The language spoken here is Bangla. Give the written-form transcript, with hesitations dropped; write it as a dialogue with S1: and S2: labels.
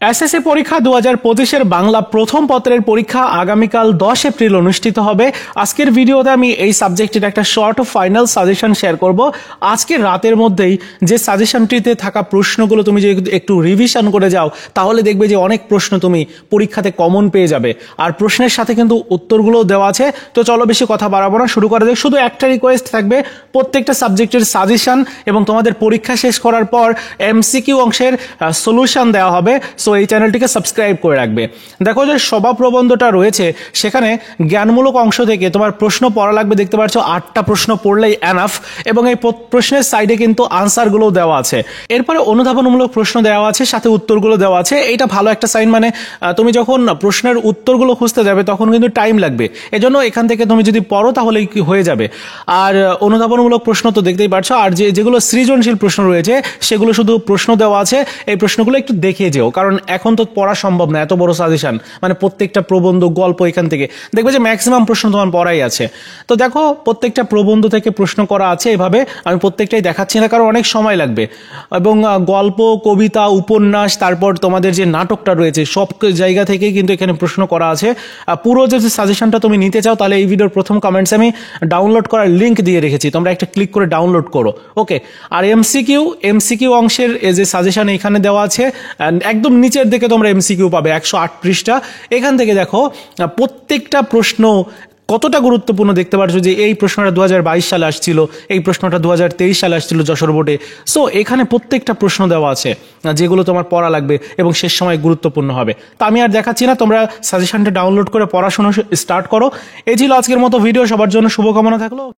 S1: এসএসসি পরীক্ষা 2025-এর বাংলা প্রথম পত্রের পরীক্ষা আগামীকাল 10 এপ্রিল অনুষ্ঠিত হবে। আজকের ভিডিওতে আমি এই সাবজেক্টের একটা শর্ট ও ফাইনাল সাজেশন শেয়ার করব। আজকের রাতের মধ্যেই যে সাজেশনটিতে থাকা প্রশ্নগুলো তুমি যদি একটু রিভিশন করে যাও তাহলে দেখবে যে অনেক প্রশ্ন তুমি পরীক্ষাতে কমন পেয়ে যাবে, আর প্রশ্নের সাথে কিন্তু উত্তরগুলোও দেওয়া আছে। তো চলো বেশি কথা বাড়াবো না, শুরু করা যাক। শুধু একটা রিকোয়েস্ট থাকবে, প্রত্যেকটা সাবজেক্টের সাজেশন এবং তোমাদের পরীক্ষা শেষ করার পর এমসিকিউ অংশের সলিউশন দেওয়া হবে। সো এই চ্যানেলটিকে সাবস্ক্রাইব করে রাখবে। দেখো যে সভা প্রবন্ধটা রয়েছে সেখানে জ্ঞানমূলক অংশ থেকে তোমার প্রশ্ন পড়া লাগবে, দেখতে পাচ্ছ 8টা প্রশ্ন পড়লেই এনাফ, এবং এই প্রশ্নের সাইডে কিন্তু আনসারগুলো দেওয়া আছে। এরপরে অনুধাবনমূলক প্রশ্ন দেওয়া আছে, সাথে উত্তরগুলো দেওয়া আছে। এটা ভালো একটা সাইন, মানে তুমি যখন প্রশ্নের উত্তরগুলো খুঁজতে যাবে তখন কিন্তু টাইম লাগবে, এজন্য এখান থেকে তুমি যদি পড়ো তাহলে হয়ে যাবে। আর অনুধাবনমূলক প্রশ্ন তো দেখতেই পাচ্ছ, আর যেগুলো সৃজনশীল প্রশ্ন রয়েছে সেগুলো শুধু প্রশ্ন দেওয়া আছে, এই প্রশ্নগুলো একটু দেখে যেও, কারণ এখন তো পড়া সম্ভব না এত বড় সাজেশন, মানে প্রত্যেকটা প্রবন্ধ গল্প এখান থেকে দেখবে যে ম্যাক্সিমাম প্রশ্ন তোমার পড়াই আছে। তো দেখো প্রত্যেকটা প্রবন্ধ থেকে প্রশ্ন করা আছে, এভাবে আমি প্রত্যেকটাই দেখাচ্ছি না কারণ অনেক সময় লাগবে, এবং গল্প, কবিতা, উপন্যাস, তারপর তোমাদের যে নাটকটা রয়েছে সব জায়গা থেকেই কিন্তু এখানে প্রশ্ন করা আছে। পুরো যে সাজেশনটা তুমি নিতে চাও তাহলে এই ভিডিওর প্রথম কমেন্টসে আমি ডাউনলোড করার লিঙ্ক দিয়ে রেখেছি, তোমরা একটা ক্লিক করে ডাউনলোড করো। ওকে, আর এমসিকিউ অংশের যে সাজেশন এখানে দেওয়া আছে, একদম নিচের দিকে তোমরা এমসিকিউ পাবে 108 পৃষ্ঠা। এখান থেকে দেখো প্রত্যেকটা প্রশ্ন কতটা গুরুত্বপূর্ণ, দেখতে পাচ্ছ যে এই প্রশ্নটা 2022 সালে আসছিল, এই প্রশ্নটা 2023 সালে আসছিল যশোর বোর্ডে। সো এখানে প্রত্যেকটা প্রশ্ন দেওয়া আছে যেগুলো তোমার পড়া লাগবে এবং শেষ সময় গুরুত্বপূর্ণ হবে। তো আমি আর দেখাচ্ছি না, তোমরা সাজেশনটা ডাউনলোড করে পড়াশোনা স্টার্ট করো। এই ছিল আজকের মতো ভিডিও, সবার জন্য শুভকামনা থাকলো।